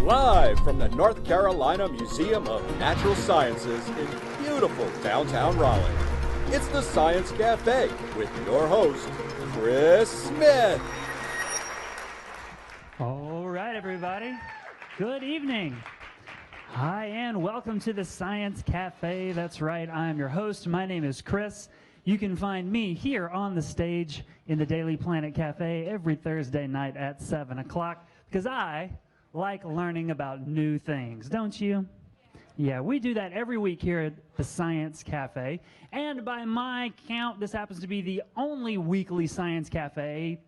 Live from the North Carolina Museum of Natural Sciences in beautiful downtown Raleigh, it's the Science Cafe with your host, Chris Smith. All right, everybody. Good evening. Hi, and welcome to the Science Cafe. That's right, I'm your host. My name is Chris. You can find me here on the stage in the Daily Planet Cafe every Thursday night at 7 o'clock because I like learning about new things, don't you? Yeah, we do that every week here at the Science Cafe. And by my count, this happens to be the only weekly Science Cafe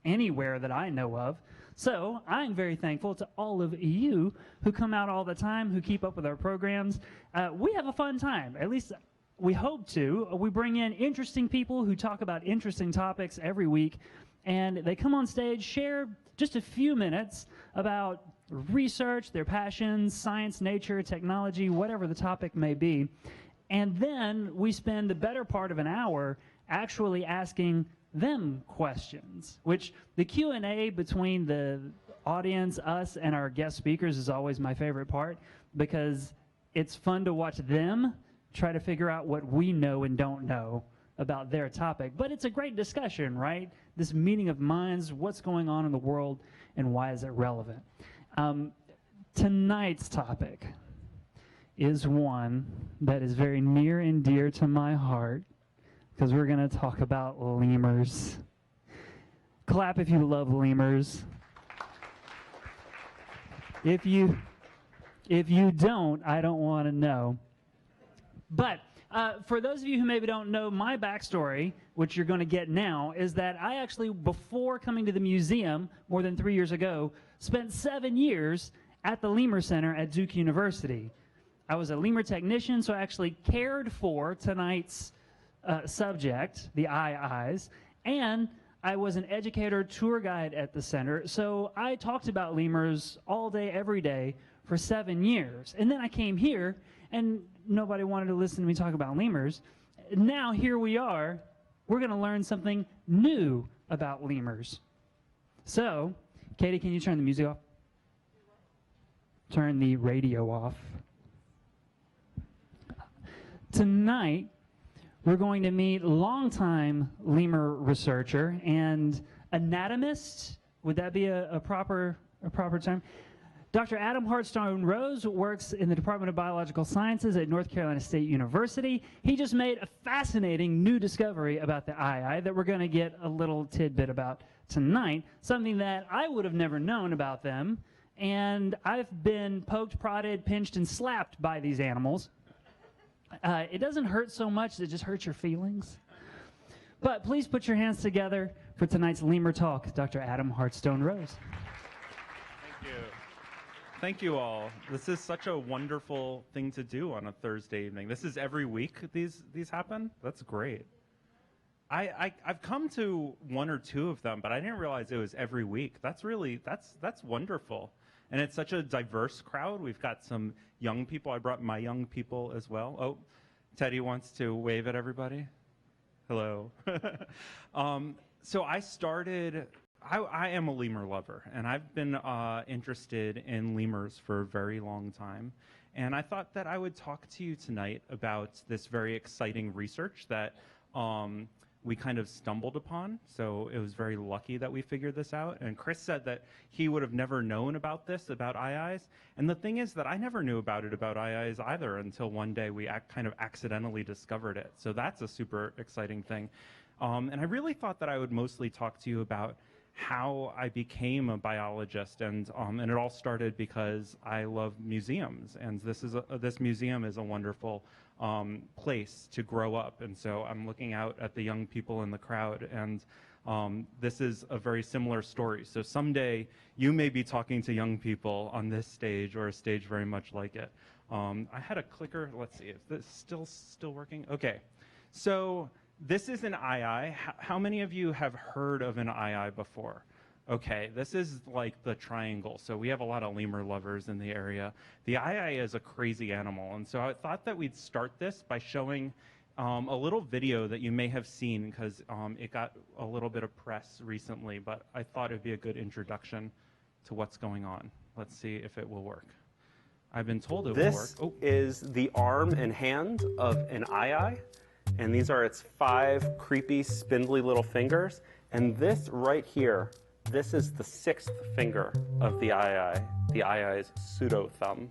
anywhere that I know of. So I'm very thankful to all of you who come out all the time, who keep up with our programs. We have a fun time, at least we hope to. We bring in interesting people who talk about interesting topics every week, and they come on stage, share just a few minutes about research, their passions, science, nature, technology, whatever the topic may be. And then we spend the better part of an hour actually asking them questions, which the Q&A between the audience, us, and our guest speakers is always my favorite part because it's fun to watch them try to figure out what we know and don't know about their topic. But it's a great discussion, right? This meeting of minds, what's going on in the world, and why is it relevant? Tonight's topic is one that is very near and dear to my heart because we're going to talk about lemurs. Clap if you love lemurs. If you don't, I don't want to know. But for those of you who maybe don't know my backstory, which you're going to get now, is that I actually, before coming to the museum more than 3 years ago, spent 7 years at the Lemur Center at Duke University. I was a lemur technician, so I actually cared for tonight's subject, the eyes, and I was an educator tour guide at the center, so I talked about lemurs all day, every day for 7 years. And then I came here, and nobody wanted to listen to me talk about lemurs. Now here we are. We're going to learn something new about lemurs. So, Katie, can you turn the music off? Turn the radio off. Tonight, we're going to meet longtime lemur researcher and anatomist. Would that be a proper term? Dr. Adam Hartstone Rose works in the Department of Biological Sciences at North Carolina State University. He just made a fascinating new discovery about the eye that we're going to get a little tidbit about tonight, something that I would have never known about them. And I've been poked, prodded, pinched, and slapped by these animals. It doesn't hurt so much, it just hurts your feelings. But please put your hands together for tonight's Lemur Talk, Dr. Adam Hartstone Rose. Thank you. Thank you all. This is such a wonderful thing to do on a Thursday evening. This is every week these happen? That's great. I've come to one or two of them, but I didn't realize it was every week. That's wonderful. And it's such a diverse crowd. We've got some young people. I brought my young people as well. Oh, Teddy wants to wave at everybody. Hello. So I started, I am a lemur lover, and I've been interested in lemurs for a very long time. And I thought that I would talk to you tonight about this very exciting research that we kind of stumbled upon. So it was very lucky that we figured this out. And Chris said that he would have never known about this, about eyes. And the thing is that I never knew about it, about eyes either, until one day we kind of accidentally discovered it. So that's a super exciting thing. And I really thought that I would mostly talk to you about how I became a biologist, and it all started because I love museums, and this museum is a wonderful place to grow up. And so I'm looking out at the young people in the crowd, and this is a very similar story. So someday you may be talking to young people on this stage or a stage very much like it. I had a clicker. Let's see if this is still working. Okay, so this is an eye. How many of you have heard of an eye before? Okay, this is like the triangle. So we have a lot of lemur lovers in the area. The eye is a crazy animal. And so I thought that we'd start this by showing a little video that you may have seen because it got a little bit of press recently, but I thought it'd be a good introduction to what's going on. Let's see if it will work. I've been told it will work. This is the arm and hand of an eye, and these are its 5 creepy, spindly little fingers. And this right here, this is the 6th finger of the i's pseudo thumb.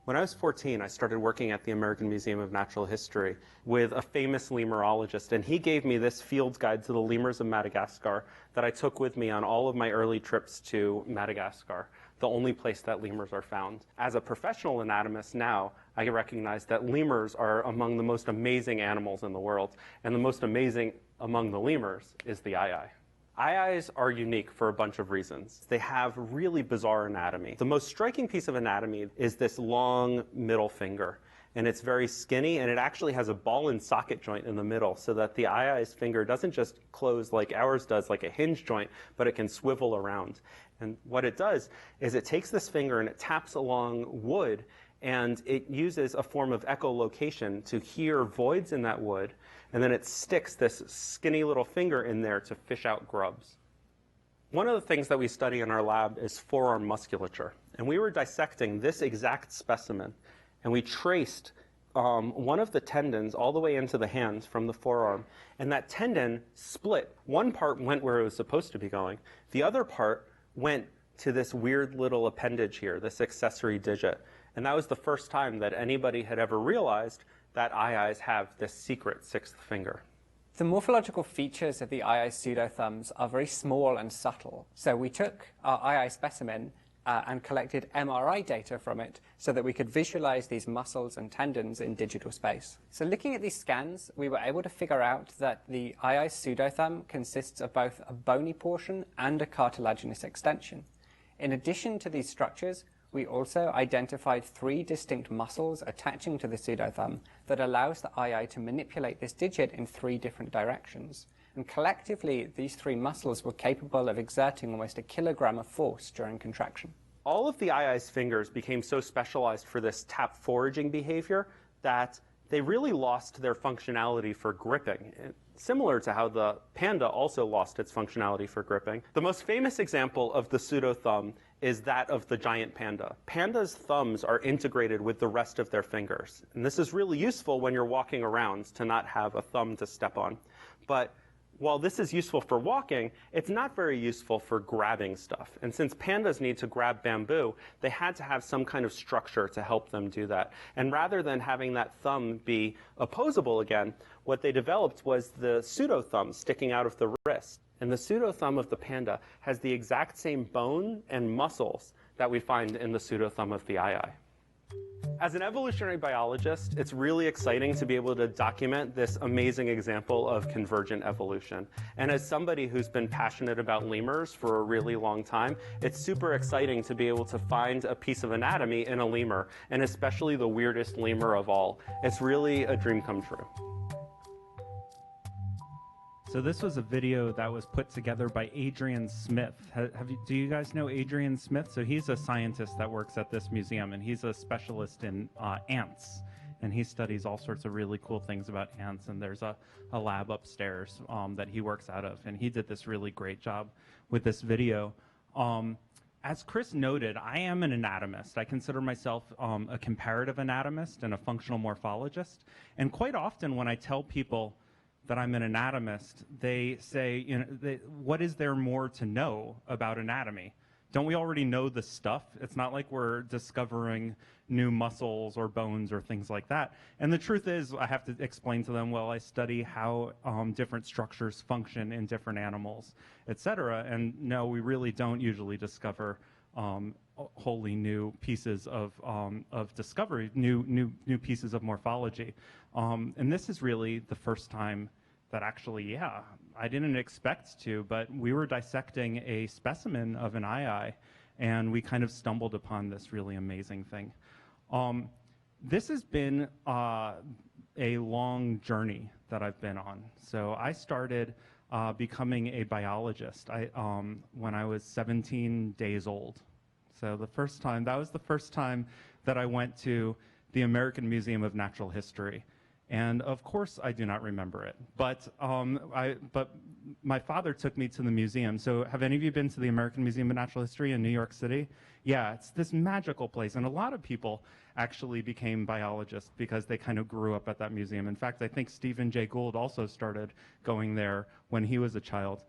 When I was 14, I started working at the American Museum of Natural History with a famous lemurologist, and he gave me this field guide to the lemurs of Madagascar that I took with me on all of my early trips to Madagascar, the only place that lemurs are found. As a professional anatomist now, I recognize that lemurs are among the most amazing animals in the world, and the most amazing among the lemurs is the eye. Eyes are unique for a bunch of reasons. They have really bizarre anatomy. The most striking piece of anatomy is this long middle finger, and it's very skinny, and it actually has a ball and socket joint in the middle so that the eye's finger doesn't just close like ours does, like a hinge joint, but it can swivel around. And what it does is it takes this finger and it taps along wood, and it uses a form of echolocation to hear voids in that wood, and then it sticks this skinny little finger in there to fish out grubs. One of the things that we study in our lab is forearm musculature, and we were dissecting this exact specimen, and we traced one of the tendons all the way into the hands from the forearm, and that tendon split. One part went where it was supposed to be going. The other part went to this weird little appendage here, this accessory digit. And that was the first time that anybody had ever realized that eyes have this secret 6th finger. The morphological features of the eye pseudothumbs are very small and subtle. So we took our eye specimen and collected MRI data from it so that we could visualize these muscles and tendons in digital space. So looking at these scans, we were able to figure out that the eye pseudothumb consists of both a bony portion and a cartilaginous extension. In addition to these structures, we also identified 3 distinct muscles attaching to the pseudothumb that allows the eye to manipulate this digit in 3 different directions. And collectively, these 3 muscles were capable of exerting almost a kilogram of force during contraction. All of the eye's fingers became so specialized for this tap foraging behavior that they really lost their functionality for gripping, similar to how the panda also lost its functionality for gripping. The most famous example of the pseudo-thumb is that of the giant panda. Pandas' thumbs are integrated with the rest of their fingers. And this is really useful when you're walking around to not have a thumb to step on. But while this is useful for walking, it's not very useful for grabbing stuff. And since pandas need to grab bamboo, they had to have some kind of structure to help them do that. And rather than having that thumb be opposable again, what they developed was the pseudo-thumb sticking out of the wrist. And the pseudo-thumb of the panda has the exact same bone and muscles that we find in the pseudo-thumb of the eye. As an evolutionary biologist, it's really exciting to be able to document this amazing example of convergent evolution. And as somebody who's been passionate about lemurs for a really long time, it's super exciting to be able to find a piece of anatomy in a lemur, and especially the weirdest lemur of all. It's really a dream come true. So this was a video that was put together by Adrian Smith. Do you guys know Adrian Smith? So he's a scientist that works at this museum, and he's a specialist in ants. And he studies all sorts of really cool things about ants. And there's a lab upstairs that he works out of. And he did this really great job with this video. As Chris noted, I am an anatomist. I consider myself a comparative anatomist and a functional morphologist. And quite often when I tell people that I'm an anatomist, they say, you know, what is there more to know about anatomy? Don't we already know the stuff? It's not like we're discovering new muscles or bones or things like that. And the truth is, I have to explain to them, well, I study how different structures function in different animals, et cetera. And no, we really don't usually discover wholly new pieces of discovery, new pieces of morphology. And this is really the first time that actually, yeah, I didn't expect to, but we were dissecting a specimen of an eye, and we kind of stumbled upon this really amazing thing. This has been a long journey that I've been on. So I started becoming a biologist when I was 17 days old. So that was the first time that I went to the American Museum of Natural History. And of course, I do not remember it. But my father took me to the museum. So have any of you been to the American Museum of Natural History in New York City? Yeah, it's this magical place. And a lot of people actually became biologists because they kind of grew up at that museum. In fact, I think Stephen Jay Gould also started going there when he was a child.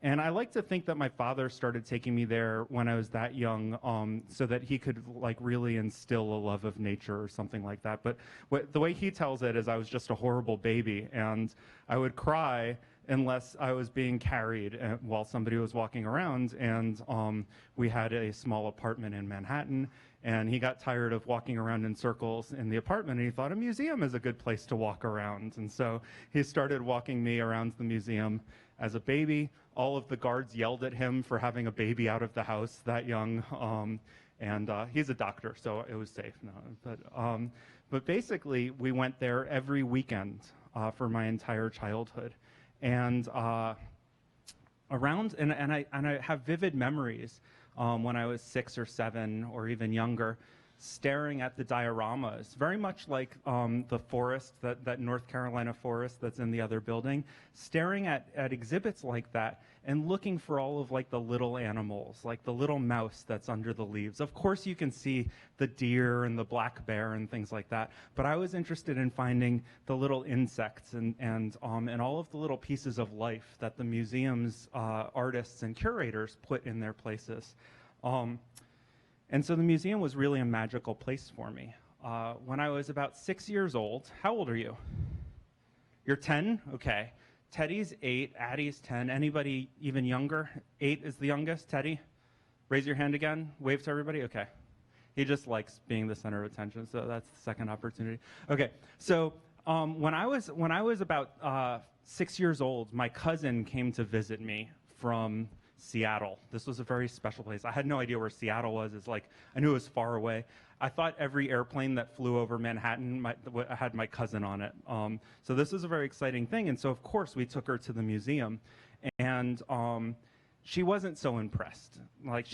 And I like to think that my father started taking me there when I was that young, so that he could like really instill a love of nature or something like that. But the way he tells it is I was just a horrible baby, and I would cry unless I was being carried while somebody was walking around. And we had a small apartment in Manhattan, and he got tired of walking around in circles in the apartment, and he thought a museum is a good place to walk around. And so he started walking me around the museum as a baby. All of the guards yelled at him for having a baby out of the house that young, and he's a doctor, so it was safe. No, but basically, we went there every weekend for my entire childhood, and I have vivid memories when I was 6 or 7 or even younger, staring at the dioramas, very much like the forest, that North Carolina forest that's in the other building, staring at exhibits like that and looking for all of like the little animals, like the little mouse that's under the leaves. Of course you can see the deer and the black bear and things like that, but I was interested in finding the little insects and all of the little pieces of life that the museum's artists and curators put in their places. And so the museum was really a magical place for me. When I was about 6 years old, how old are you? You're 10? Okay. Teddy's 8, Addie's 10. Anybody even younger? 8 is the youngest. Teddy, raise your hand again. Wave to everybody. Okay. He just likes being the center of attention, so that's the second opportunity. Okay. So when I was about 6 years old, my cousin came to visit me from Seattle. This was a very special place. I had no idea where Seattle was. It's like, I knew it was far away. I thought every airplane that flew over Manhattan had my cousin on it. So this was a very exciting thing. And so of course we took her to the museum, and she wasn't so impressed. Like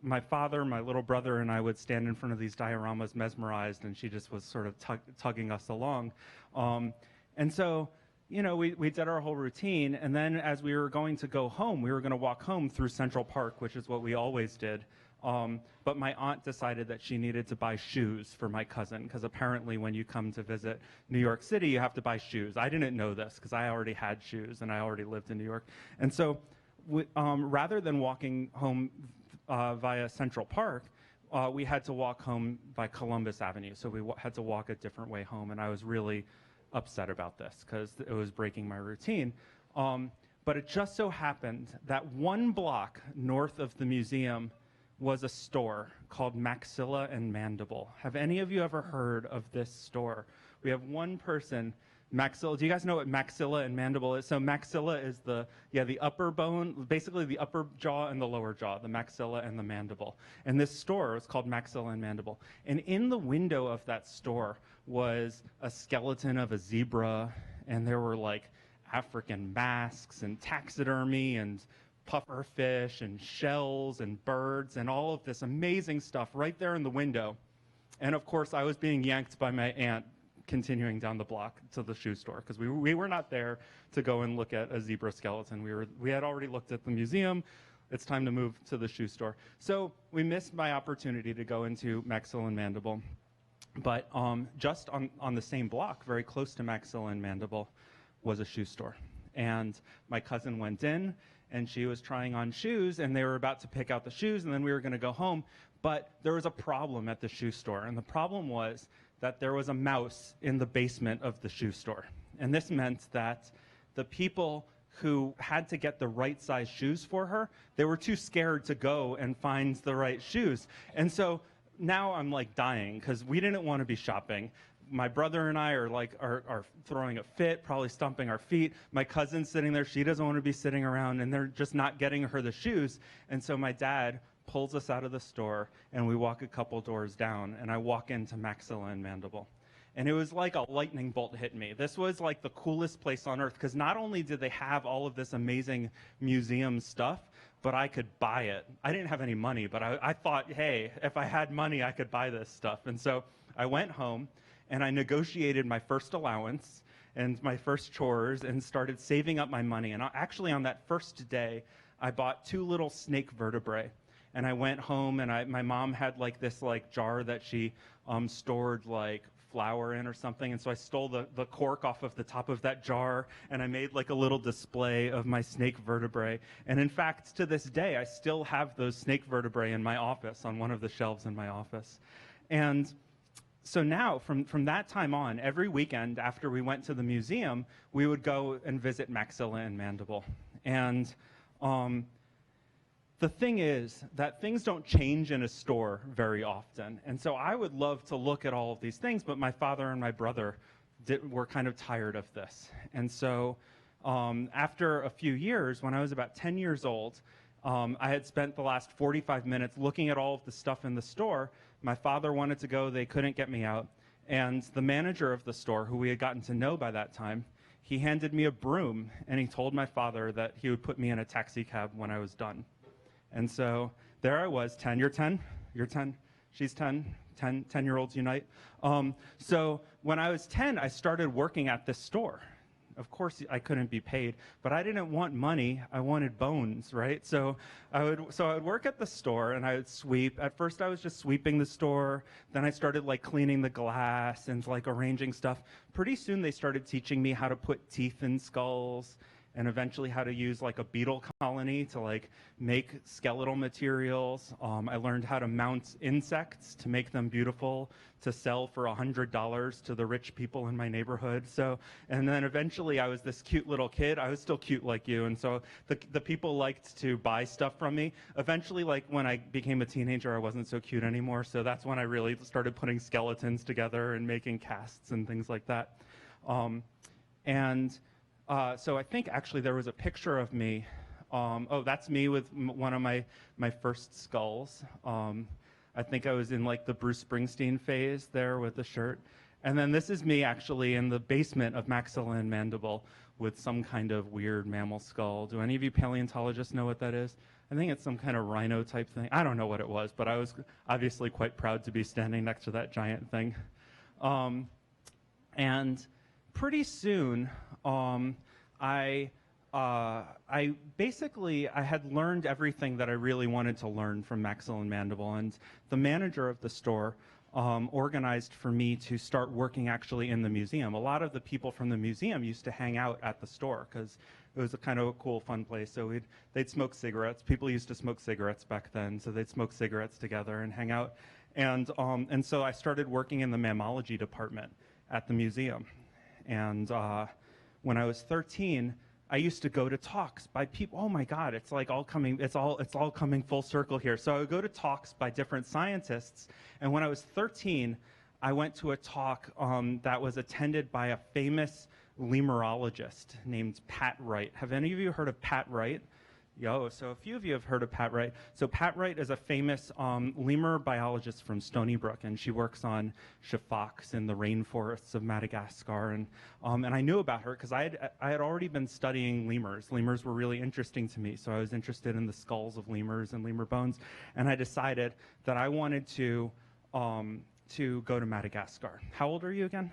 my father, my little brother, and I would stand in front of these dioramas mesmerized, and she just was sort of tugging us along. And so, you know, we did our whole routine, and then as we were going to go home, we were going to walk home through Central Park, which is what we always did. But my aunt decided that she needed to buy shoes for my cousin, because apparently when you come to visit New York City, you have to buy shoes. I didn't know this, because I already had shoes, and I already lived in New York. And so rather than walking home via Central Park, we had to walk home by Columbus Avenue. So we had to walk a different way home, and I was really upset about this because it was breaking my routine. But it just so happened that 1 block north of the museum was a store called Maxilla and Mandible. Have any of you ever heard of this store? We have one person, Maxilla. Do you guys know what maxilla and mandible is? So maxilla is the upper bone, basically the upper jaw and the lower jaw, the maxilla and the mandible. And this store is called Maxilla and Mandible. And in the window of that store was a skeleton of a zebra, and there were like African masks and taxidermy and puffer fish and shells and birds and all of this amazing stuff right there in the window. And of course, I was being yanked by my aunt continuing down the block to the shoe store, because we were not there to go and look at a zebra skeleton. We had already looked at the museum. It's time to move to the shoe store. So we missed my opportunity to go into Maxilla and Mandible. But just on the same block, very close to Maxilla and Mandible, was a shoe store. And my cousin went in, and she was trying on shoes, and they were about to pick out the shoes, and then we were going to go home. But there was a problem at the shoe store, and the problem was that there was a mouse in the basement of the shoe store. And this meant that the people who had to get the right size shoes for her, they were too scared to go and find the right shoes. And so now I'm like dying, because we didn't want to be shopping. My brother and I are throwing a fit, probably stomping our feet. My cousin's sitting there. She doesn't want to be sitting around, and they're just not getting her the shoes. And so my dad pulls us out of the store, and we walk a couple doors down, and I walk into Maxilla and Mandible. And it was like a lightning bolt hit me. This was like the coolest place on earth, because not only did they have all of this amazing museum stuff, but I could buy it. I didn't have any money, but I thought, hey, if I had money, I could buy this stuff. And so I went home, and I negotiated my first allowance and my first chores and started saving up my money. And actually on that first day, I bought 2 little snake vertebrae. And I went home, and my mom had like this like jar that she stored like flour in or something, and so I stole the cork off of the top of that jar, and I made like a little display of my snake vertebrae. And in fact, to this day, I still have those snake vertebrae in my office, on one of the shelves in my office. And so now, from that time on, every weekend after we went to the museum, we would go and visit maxilla and mandible. And the thing is that things don't change in a store very often. And so I would love to look at all of these things, but my father and my brother were kind of tired of this. And so after a few years, when I was about 10 years old, I had spent the last 45 minutes looking at all of the stuff in the store. My father wanted to go, they couldn't get me out. And the manager of the store, who we had gotten to know by that time, he handed me a broom, and he told my father that he would put me in a taxi cab when I was done. And so there I was, 10, you're 10, you're 10, she's 10, 10-year-olds unite. So when I was 10, I started working at this store. Of course, I couldn't be paid, but I didn't want money, I wanted bones, right? So I would work at the store, and I would sweep. At first, I was just sweeping the store. Then I started like cleaning the glass and like arranging stuff. Pretty soon, they started teaching me how to put teeth in skulls, and eventually how to use like a beetle colony to like make skeletal materials. I learned how to mount insects to make them beautiful, to sell for $100 to the rich people in my neighborhood. So, and then eventually I was this cute little kid. I was still cute like you, and so the people liked to buy stuff from me. Eventually, like when I became a teenager, I wasn't so cute anymore, so that's when I really started putting skeletons together and making casts and things like that. So I think actually there was a picture of me. Oh, that's me with one of my first skulls. I think I was in like the Bruce Springsteen phase there with the shirt. And then this is me actually in the basement of maxilla and mandible with some kind of weird mammal skull. Do any of you paleontologists know what that is? I think it's some kind of rhino type thing. I don't know what it was, but I was obviously quite proud to be standing next to that giant thing. And pretty soon, I had learned everything that I really wanted to learn from maxilla and mandible, and the manager of the store organized for me to start working actually in the museum. A lot of the people from the museum used to hang out at the store because it was a kind of a cool, fun place. So they'd smoke cigarettes. People used to smoke cigarettes back then, so they'd smoke cigarettes together and hang out. And so I started working in the mammalogy department at the museum. And when I was 13, I used to go to talks by people. Oh my God, it's like all coming. It's all coming full circle here. So I would go to talks by different scientists. And when I was 13, I went to a talk that was attended by a famous lemurologist named Pat Wright. Have any of you heard of Pat Wright? So a few of you have heard of Pat Wright. So Pat Wright is a famous lemur biologist from Stony Brook, and she works on shafaks in the rainforests of Madagascar. And I knew about her because I had already been studying lemurs. Lemurs were really interesting to me, so I was interested in the skulls of lemurs and lemur bones. And I decided that I wanted to go to Madagascar. How old are you again?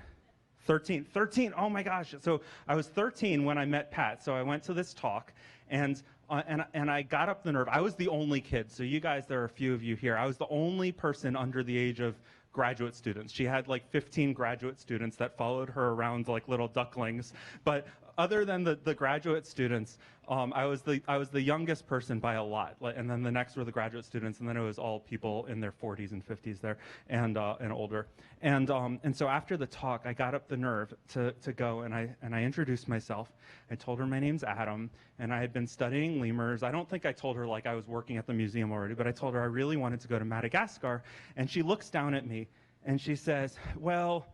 13, oh my gosh. So I was 13 when I met Pat. So I went to this talk, and I got up the nerve. I was the only kid. So you guys, there are a few of you here. I was the only person under the age of graduate students. She had like 15 graduate students that followed her around like little ducklings. But other than the graduate students, I was the youngest person by a lot. And then the next were the graduate students, and then it was all people in their 40s and 50s there and older. And so after the talk, I got up the nerve to go, and I introduced myself. I told her my name's Adam, and I had been studying lemurs. I don't think I told her like I was working at the museum already, but I told her I really wanted to go to Madagascar. And she looks down at me, and she says, well,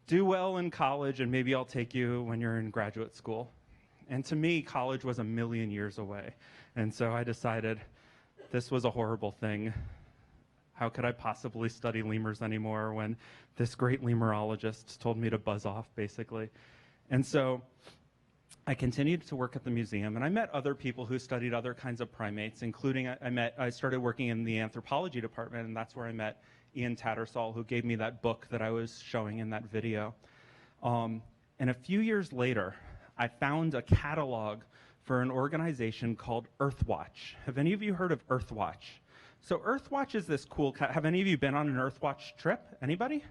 do well in college, and maybe I'll take you when you're in graduate school. And to me, college was a million years away. And so I decided this was a horrible thing. How could I possibly study lemurs anymore when this great lemurologist told me to buzz off, basically? And so I continued to work at the museum, and I met other people who studied other kinds of primates, including I started working in the anthropology department, and that's where I met Ian Tattersall, who gave me that book that I was showing in that video. And a few years later, I found a catalog for an organization called Earthwatch. Have any of you heard of Earthwatch? So Earthwatch is this cool, have any of you been on an Earthwatch trip? Anybody?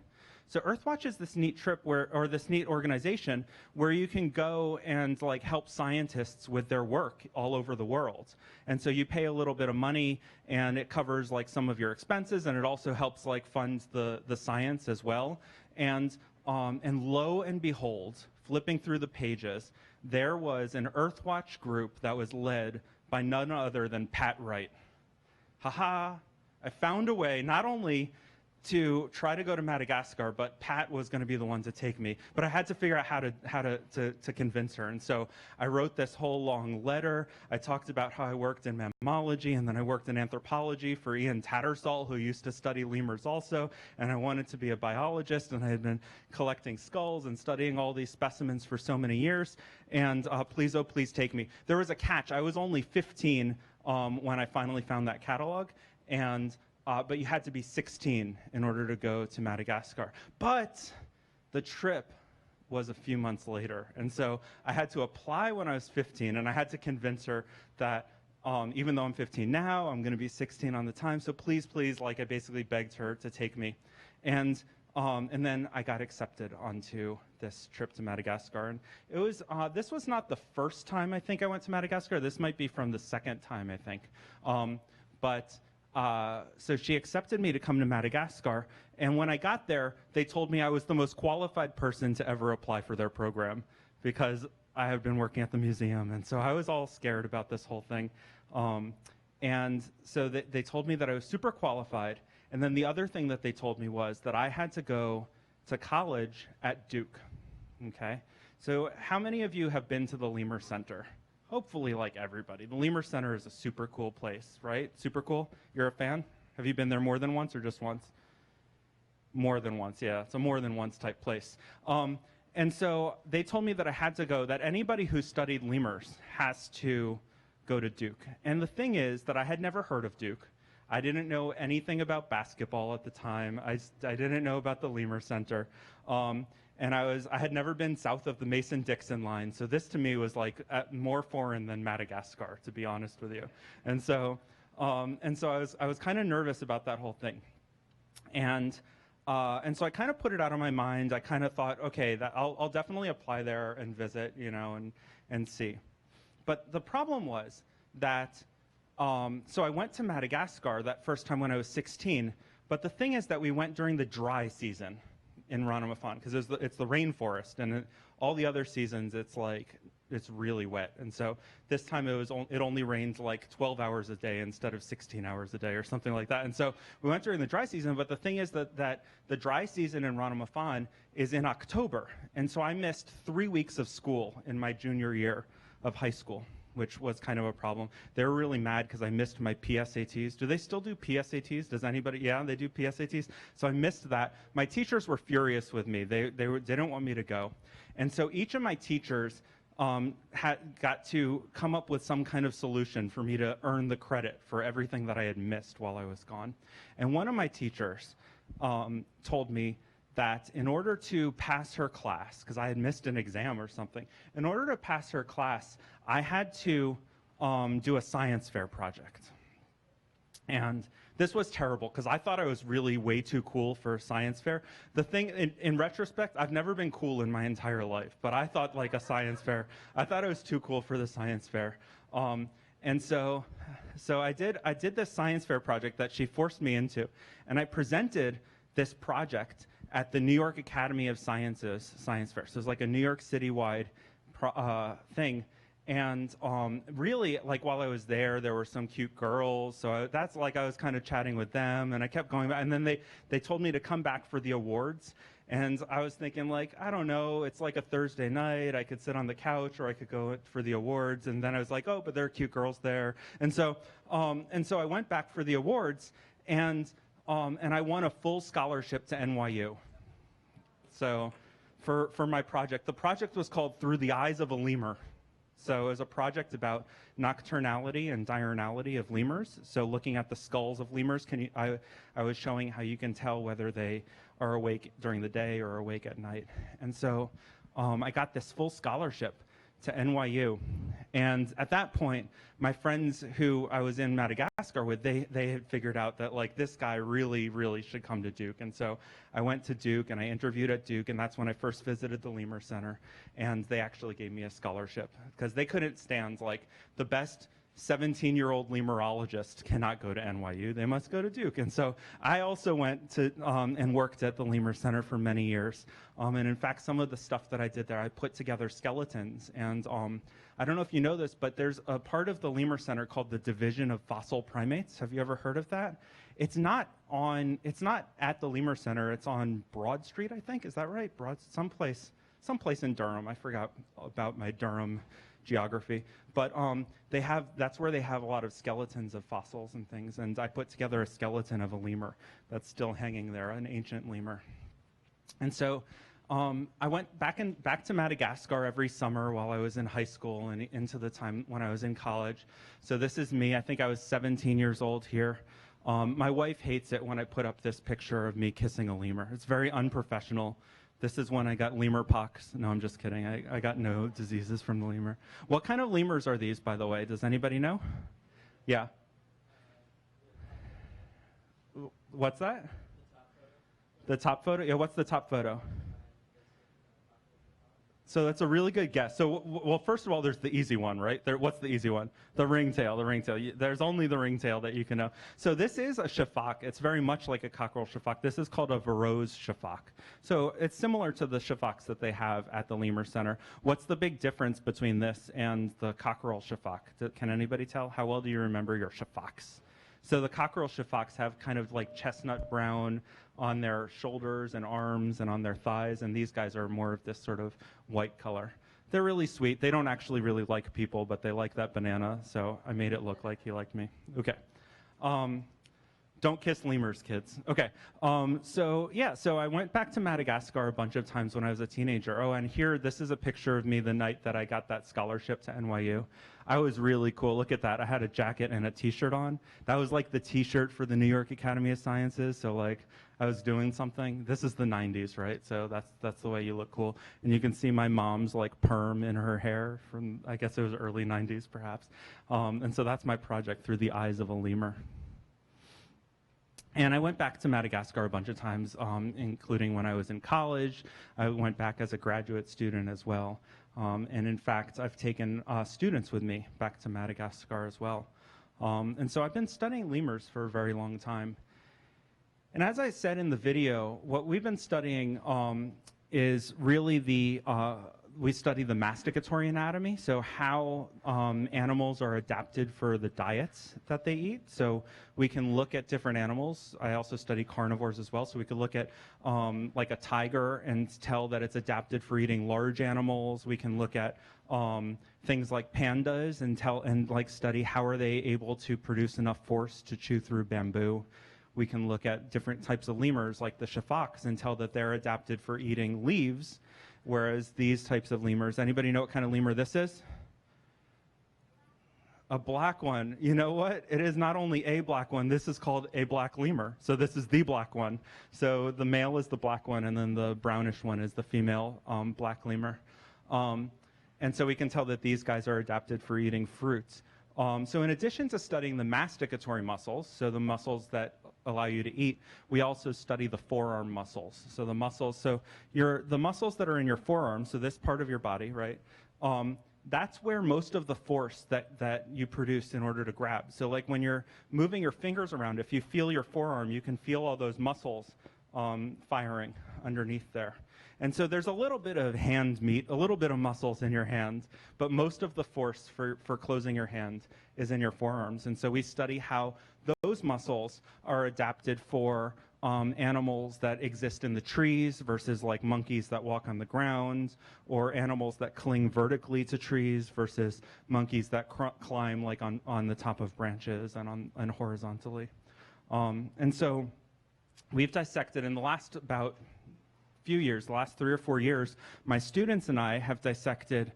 So Earthwatch is this neat trip or this neat organization where you can go and like help scientists with their work all over the world. And so you pay a little bit of money and it covers like some of your expenses, and it also helps like fund the science as well. And lo and behold, flipping through the pages, there was an Earthwatch group that was led by none other than Pat Wright. Haha, I found a way not only to try to go to Madagascar, but Pat was going to be the one to take me. But I had to figure out how to convince her. And so I wrote this whole long letter. I talked about how I worked in mammalogy, and then I worked in anthropology for Ian Tattersall, who used to study lemurs also. And I wanted to be a biologist, and I had been collecting skulls and studying all these specimens for so many years. And please, oh, please take me. There was a catch. I was only 15 when I finally found that catalog. And but you had to be 16 in order to go to Madagascar. But the trip was a few months later. And so I had to apply when I was 15, and I had to convince her that even though I'm 15 now, I'm going to be 16 on the time. So please, please, like I basically begged her to take me. And then I got accepted onto this trip to Madagascar. And it was, this was not the first time I think I went to Madagascar. This might be from the second time, I think. So she accepted me to come to Madagascar, and when I got there, they told me I was the most qualified person to ever apply for their program because I had been working at the museum, and so I was all scared about this whole thing. And so they told me that I was super qualified, and then the other thing that they told me was that I had to go to college at Duke, okay? So how many of you have been to the Lemur Center? Hopefully like everybody. The Lemur Center is a super cool place, right? Super cool? You're a fan? Have you been there more than once or just once? More than once, yeah. It's a more than once type place. And so they told me that I had to go, that anybody who studied lemurs has to go to Duke. And the thing is that I had never heard of Duke. I didn't know anything about basketball at the time. I didn't know about the Lemur Center. And I had never been south of the Mason-Dixon line, so this to me was like more foreign than Madagascar, to be honest with you. And so I was kind of nervous about that whole thing. And so I kind of put it out of my mind. I kind of thought, okay, that I'll definitely apply there and visit, you know, and see. But the problem was that, so I went to Madagascar that first time when I was 16, but the thing is that we went during the dry season in Ranamafan, because it's the rainforest, and all the other seasons it's really wet. And so this time it only rained like 12 hours a day instead of 16 hours a day or something like that. And so we went during the dry season, but the thing is that the dry season in Ranamafan is in October. And so I missed 3 weeks of school in my junior year of high school, which was kind of a problem. They were really mad because I missed my PSATs. Do they still do PSATs? Does anybody? Yeah, they do PSATs. So I missed that. My teachers were furious with me. They didn't want me to go. And so each of my teachers got to come up with some kind of solution for me to earn the credit for everything that I had missed while I was gone. And one of my teachers told me that in order to pass her class, because I had missed an exam or something, in order to pass her class, I had to do a science fair project. And this was terrible, because I thought I was really way too cool for a science fair. The thing, in retrospect, I've never been cool in my entire life, but I thought like a science fair, I thought I was too cool for the science fair. And so I did this science fair project that she forced me into, and I presented this project at the New York Academy of Sciences Science Fair. So it's like a New York City-wide thing. And really, like while I was there were some cute girls. So that's like I was kind of chatting with them, and I kept going back. And then they told me to come back for the awards. And I was thinking, like, I don't know, it's like a Thursday night. I could sit on the couch, or I could go for the awards. And then I was like, oh, but there are cute girls there. And so I went back for the awards, and I won a full scholarship to NYU. So for my project. The project was called Through the Eyes of a Lemur. So it was a project about nocturnality and diurnality of lemurs. So looking at the skulls of lemurs, I was showing how you can tell whether they are awake during the day or awake at night. And so I got this full scholarship to NYU. And at that point, my friends who I was in Madagascar with, they had figured out that like this guy really, really should come to Duke. And so I went to Duke and I interviewed at Duke, and that's when I first visited the Lemur Center. And they actually gave me a scholarship because they couldn't stand like the best 17-year-old lemurologist cannot go to NYU. They must go to Duke. And so I also went to and worked at the Lemur Center for many years. And in fact, some of the stuff that I did there, I put together skeletons. And I don't know if you know this, but there's a part of the Lemur Center called the Division of Fossil Primates. Have you ever heard of that? It's not at the Lemur Center. It's on Broad Street, I think. Is that right? Someplace in Durham. I forgot about my Durham geography, but that's where they have a lot of skeletons of fossils and things, and I put together a skeleton of a lemur that's still hanging there, an ancient lemur. And so I went back to Madagascar every summer while I was in high school and into the time when I was in college. So this is me. I think I was 17 years old here. My wife hates it when I put up this picture of me kissing a lemur. It's very unprofessional. This is when I got lemur pox. No, I'm just kidding. I got no diseases from the lemur. What kind of lemurs are these, by the way? Does anybody know? Yeah. What's that? The top photo? Yeah, what's the top photo? So that's a really good guess. So, well, first of all, there's the easy one, right? What's the easy one? The ringtail, the ringtail. There's only the ringtail that you can know. So this is a shafak. It's very much like a cockerel shafak. This is called a Varro's shafak. So it's similar to the shafaks that they have at the Lemur Center. What's the big difference between this and the cockerel shafak? Can anybody tell? How well do you remember your shafaks? So the cockerel shafaks have kind of like chestnut brown on their shoulders and arms and on their thighs, and these guys are more of this sort of white color. They're really sweet. They don't actually really like people, but they like that banana, so I made it look like he liked me. Okay. Don't kiss lemurs, kids. Okay. So I went back to Madagascar a bunch of times when I was a teenager. Oh, and here, this is a picture of me the night that I got that scholarship to NYU. I was really cool. Look at that. I had a jacket and a t-shirt on. That was like the t-shirt for the New York Academy of Sciences. So like I was doing something. This is the 90s, right? So that's the way you look cool. And you can see my mom's like perm in her hair from, I guess it was early 90s perhaps. And so that's my project, Through the Eyes of a Lemur. And I went back to Madagascar a bunch of times, including when I was in college. I went back as a graduate student as well. And in fact, I've taken students with me back to Madagascar as well. And so I've been studying lemurs for a very long time. And as I said in the video, what we've been studying is really we study the masticatory anatomy, so how animals are adapted for the diets that they eat. So we can look at different animals. I also study carnivores as well, so we could look at like a tiger and tell that it's adapted for eating large animals. We can look at things like pandas and like study how are they able to produce enough force to chew through bamboo. We can look at different types of lemurs like the shafaks and tell that they're adapted for eating leaves. Whereas these types of lemurs, anybody know what kind of lemur this is? A black one. You know what? It is not only a black one, this is called a black lemur. So this is the black one. So the male is the black one, and then the brownish one is the female black lemur. And so we can tell that these guys are adapted for eating fruits. So in addition to studying the masticatory muscles, so the muscles that allow you to eat, we also study the forearm muscles. So the muscles that are in your forearm, so this part of your body, right? That's where most of the force that you produce in order to grab. So like when you're moving your fingers around, if you feel your forearm, you can feel all those muscles firing underneath there. And so there's a little bit of hand meat, a little bit of muscles in your hand, but most of the force for closing your hand is in your forearms. And so we study how those muscles are adapted for animals that exist in the trees versus like monkeys that walk on the ground, or animals that cling vertically to trees versus monkeys that climb like on the top of branches and horizontally. And so we've dissected in the last about few years, the last 3 or 4 years, my students and I have dissected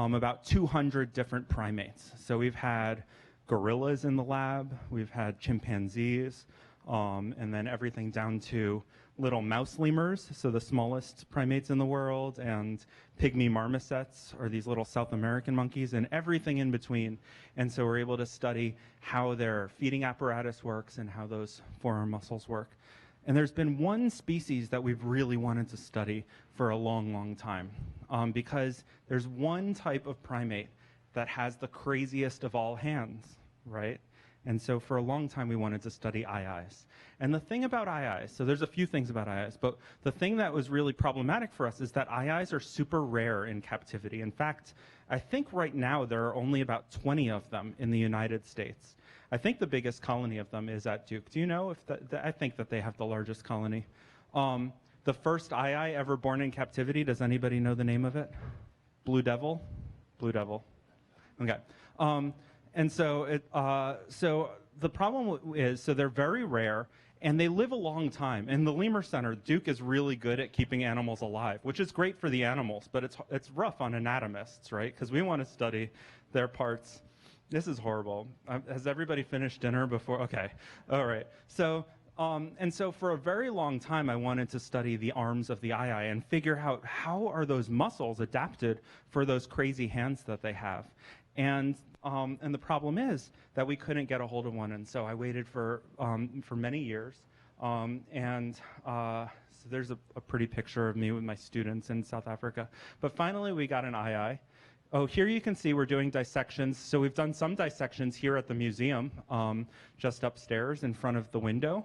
about 200 different primates. So we've had gorillas in the lab, we've had chimpanzees, and then everything down to little mouse lemurs, so the smallest primates in the world, and pygmy marmosets, or these little South American monkeys, and everything in between. And so we're able to study how their feeding apparatus works and how those forearm muscles work. And there's been one species that we've really wanted to study for a long, long time, because there's one type of primate that has the craziest of all hands, right? And so for a long time, we wanted to study eye-eyes. And the thing about eye-eyes, so there's a few things about eye-eyes, but the thing that was really problematic for us is that eye-eyes are super rare in captivity. In fact, I think right now there are only about 20 of them in the United States. I think the biggest colony of them is at Duke. Do you know if I think that they have the largest colony. The first eye-eye ever born in captivity, does anybody know the name of it? Blue Devil? Blue Devil. Okay. And so, so the problem is, so they're very rare, and they live a long time. In the Lemur Center, Duke is really good at keeping animals alive, which is great for the animals, but it's rough on anatomists, right? Because we want to study their parts. This is horrible. Has everybody finished dinner before? Okay. All right. So, and so for a very long time, I wanted to study the arms of the eye-eye and figure out how are those muscles adapted for those crazy hands that they have. And the problem is that we couldn't get a hold of one, and so I waited for many years. So there's a pretty picture of me with my students in South Africa. But finally, we got an eye-eye. Oh, here you can see we're doing dissections. So we've done some dissections here at the museum, just upstairs in front of the window.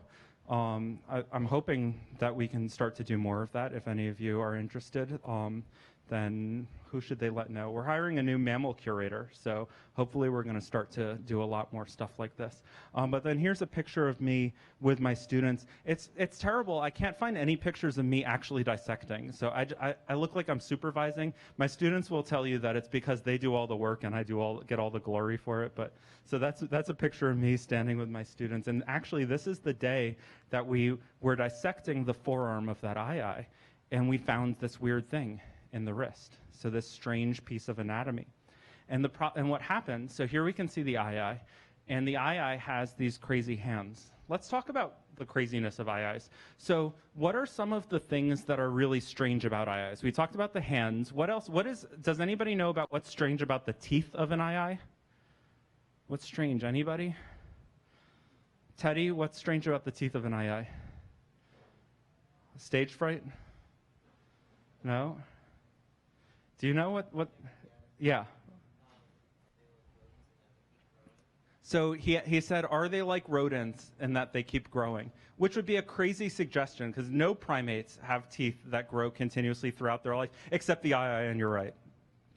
I'm hoping that we can start to do more of that if any of you are interested. Then who should they let know? We're hiring a new mammal curator, so hopefully we're going to start to do a lot more stuff like this. But then here's a picture of me with my students. It's terrible. I can't find any pictures of me actually dissecting, so I look like I'm supervising. My students will tell you that it's because they do all the work and I get all the glory for it. But so that's a picture of me standing with my students. And actually, this is the day that we were dissecting the forearm of that eye-eye, and we found this weird thing in the wrist. So this strange piece of anatomy. And what happened, so here we can see the eye-eye, and the eye-eye has these crazy hands. Let's talk about the craziness of eye-eyes. So what are some of the things that are really strange about eye-eyes? We talked about the hands. What else? Does anybody know about what's strange about the teeth of an eye-eye? What's strange? Anybody? Teddy, what's strange about the teeth of an eye-eye? Stage fright? No? Do you know what? Yeah. So he said, are they like rodents in that they keep growing? Which would be a crazy suggestion, because no primates have teeth that grow continuously throughout their life, except the eye-eye, and you're right.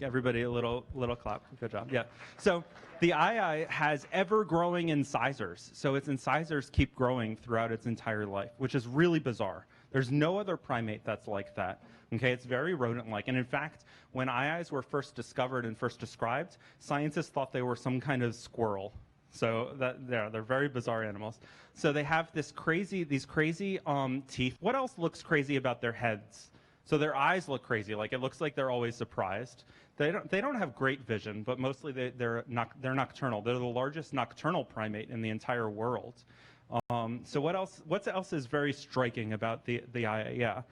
Everybody, a little clap. Good job. Yeah. So the eye-eye has ever-growing incisors. So its incisors keep growing throughout its entire life, which is really bizarre. There's no other primate that's like that. Okay, it's very rodent-like. And in fact, when eye-eyes were first discovered and first described, scientists thought they were some kind of squirrel. So they're very bizarre animals. So they have these crazy teeth. What else looks crazy about their heads? So their eyes look crazy. Like it looks like they're always surprised. They don't have great vision, but mostly they're nocturnal. They're the largest nocturnal primate in the entire world. So what else is very striking about the eye? Yeah.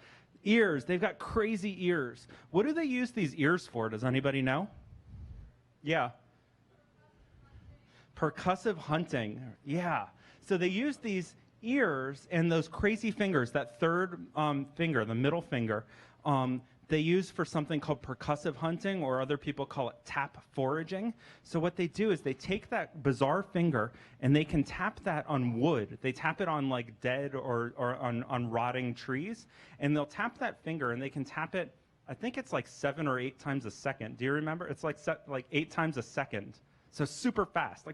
Ears. They've got crazy ears. What do they use these ears for? Does anybody know? Yeah. Percussive hunting. Yeah. So they use these ears and those crazy fingers, that third finger, the middle finger, they use for something called percussive hunting, or other people call it tap foraging. So what they do is they take that bizarre finger and they can tap that on wood. They tap it on like dead or on rotting trees, and they'll tap that finger and they can tap it, I think it's like 7 or 8 times a second. Do you remember? It's like 8 times a second. So super fast,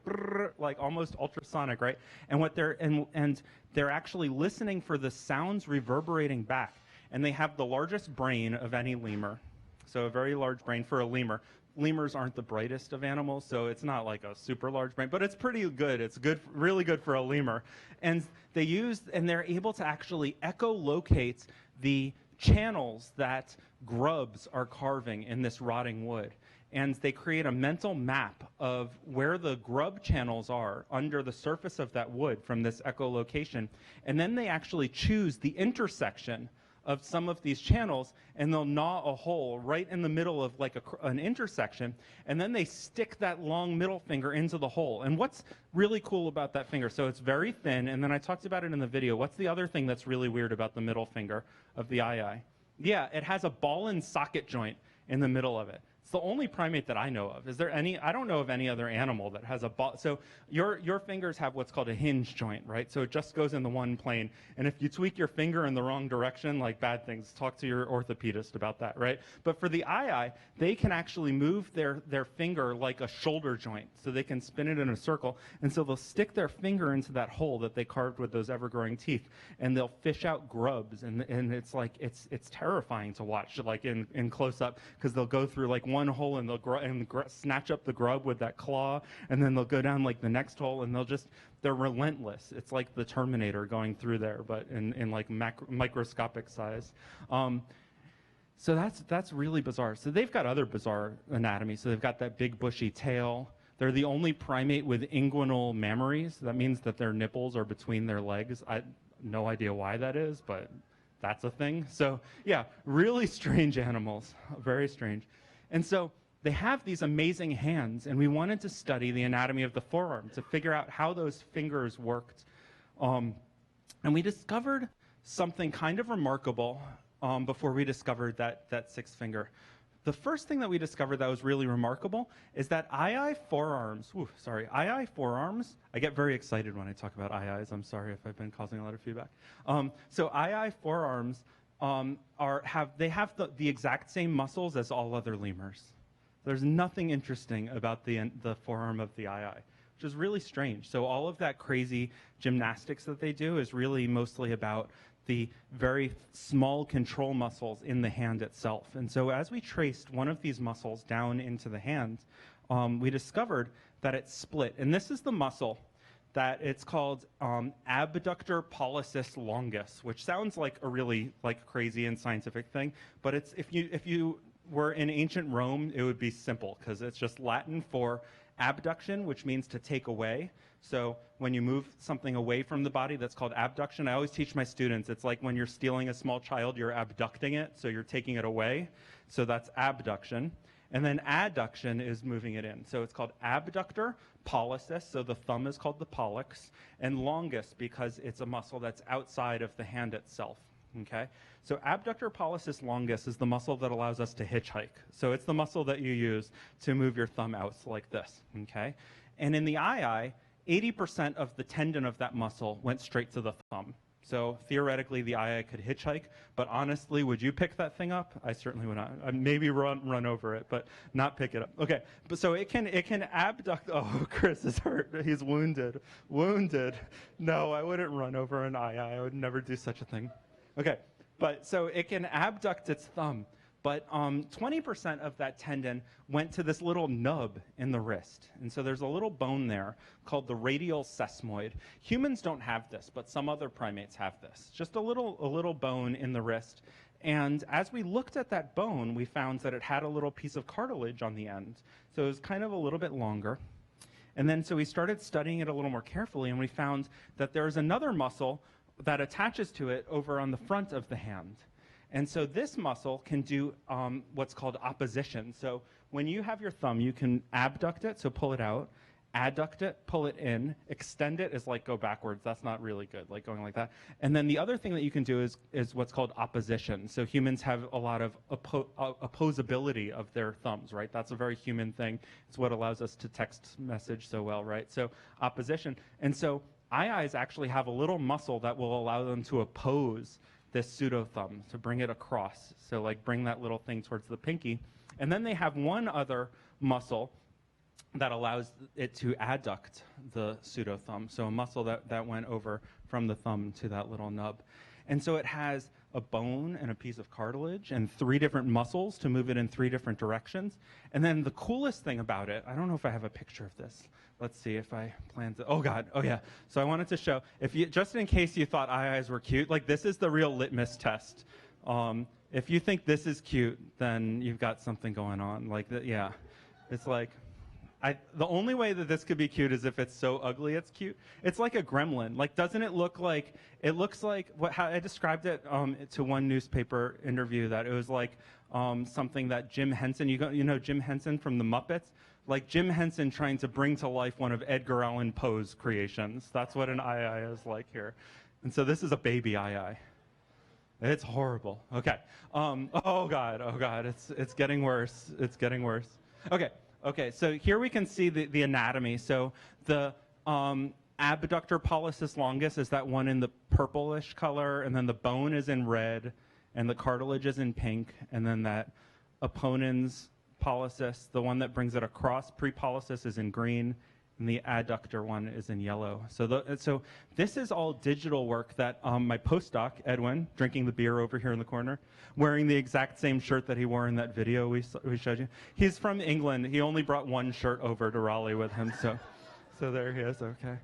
like almost ultrasonic, right? And what they're actually listening for the sounds reverberating back. And they have the largest brain of any lemur. So a very large brain for a lemur. Lemurs aren't the brightest of animals, so it's not like a super large brain, but it's pretty good. It's good, really good for a lemur. And they're able to actually echolocate the channels that grubs are carving in this rotting wood. and they create a mental map of where the grub channels are under the surface of that wood from this echolocation. And then they actually choose the intersection of some of these channels, and they'll gnaw a hole right in the middle of like an intersection, and then they stick that long middle finger into the hole. And what's really cool about that finger, so it's very thin, and then I talked about it in the video. What's the other thing that's really weird about the middle finger of the eye? Yeah, it has a ball and socket joint in the middle of it. It's the only primate that I know of. Is there any? I don't know of any other animal that has a ball. So your fingers have what's called a hinge joint, right? So it just goes in the one plane. And if you tweak your finger in the wrong direction, like bad things, talk to your orthopedist about that, right? But for the eye, they can actually move their finger like a shoulder joint. So they can spin it in a circle. And so they'll stick their finger into that hole that they carved with those ever-growing teeth, and they'll fish out grubs. And it's like, it's terrifying to watch, like in close-up, because they'll go through like one hole and they'll snatch up the grub with that claw, and then they'll go down like the next hole, and they're relentless. It's like the Terminator going through there, but in like microscopic size. So that's really bizarre. So they've got other bizarre anatomy. So they've got that big bushy tail. They're the only primate with inguinal mammaries. That means that their nipples are between their legs. I no idea why that is, but that's a thing. So yeah, really strange animals, very strange. And so they have these amazing hands, and we wanted to study the anatomy of the forearm to figure out how those fingers worked. And we discovered something kind of remarkable before we discovered that sixth finger. The first thing that we discovered that was really remarkable is that ii forearms, I get very excited when I talk about iis. I'm sorry if I've been causing a lot of feedback. So ii forearms have the exact same muscles as all other lemurs. There's nothing interesting about the forearm of the ii, which is really strange. So all of that crazy gymnastics that they do is really mostly about the very small control muscles in the hand itself. And so as we traced one of these muscles down into the hand, we discovered that it's split. And this is the muscle that it's called abductor pollicis longus, which sounds like a really crazy and scientific thing. But it's if you were in ancient Rome, it would be simple, because it's just Latin for abduction, which means to take away. So when you move something away from the body, that's called abduction. I always teach my students, it's like when you're stealing a small child, you're abducting it, so you're taking it away. So that's abduction. And then adduction is moving it in. So it's called abductor pollicis, so the thumb is called the pollex, and longus because it's a muscle that's outside of the hand itself. Okay? So abductor pollicis longus is the muscle that allows us to hitchhike. So it's the muscle that you use to move your thumb out like this. Okay? And in the ii, 80% of the tendon of that muscle went straight to the thumb. So theoretically, the ii could hitchhike, but honestly, would you pick that thing up? I certainly would not. I'd maybe run over it, but not pick it up. Okay, but so it can abduct. Oh, Chris is hurt. He's wounded. Wounded. No, I wouldn't run over an ii. I would never do such a thing. Okay, but so it can abduct its thumb, but 20% of that tendon went to this little nub in the wrist. And so there's a little bone there called the radial sesamoid. Humans don't have this, but some other primates have this. Just a little bone in the wrist. And as we looked at that bone, we found that it had a little piece of cartilage on the end. So it was kind of a little bit longer. And then so we started studying it a little more carefully, and we found that there's another muscle that attaches to it over on the front of the hand. And so this muscle can do what's called opposition. So when you have your thumb, you can abduct it, so pull it out, adduct it, pull it in, extend it is like go backwards. That's not really good, like going like that. And then the other thing that you can do is what's called opposition. So humans have a lot of opposability of their thumbs, right? That's a very human thing. It's what allows us to text message so well, right? So opposition. And so iis actually have a little muscle that will allow them to oppose this pseudo thumb, to bring it across. So like bring that little thing towards the pinky. And then they have one other muscle that allows it to adduct the pseudo thumb. So a muscle that went over from the thumb to that little nub. And so it has a bone and a piece of cartilage and 3 different muscles to move it in 3 different directions. And then the coolest thing about it, I don't know if I have a picture of this. Let's see if I plan to, oh God, oh yeah. So I wanted to show, if you, just in case you thought iis were cute, like this is the real litmus test. If you think this is cute, then you've got something going on, like that, yeah. It's like, the only way that this could be cute is if it's so ugly it's cute. It's like a gremlin. Like, doesn't it look like, it looks like, how I described it to one newspaper interview, that it was like something that Jim Henson, you know Jim Henson from the Muppets? Like Jim Henson trying to bring to life one of Edgar Allan Poe's creations. That's what an eye is like here. And so this is a baby eye. It's horrible. Okay. Oh God, it's getting worse. It's getting worse. Okay, so here we can see the anatomy. So the abductor pollicis longus is that one in the purplish color, and then the bone is in red, and the cartilage is in pink, and then that opponens pollicis, the one that brings it across prepollicis, is in green, and the adductor one is in yellow. So this is all digital work that my postdoc, Edwin, drinking the beer over here in the corner, wearing the exact same shirt that he wore in that video we showed you. He's from England. He only brought one shirt over to Raleigh with him, so there he is, okay.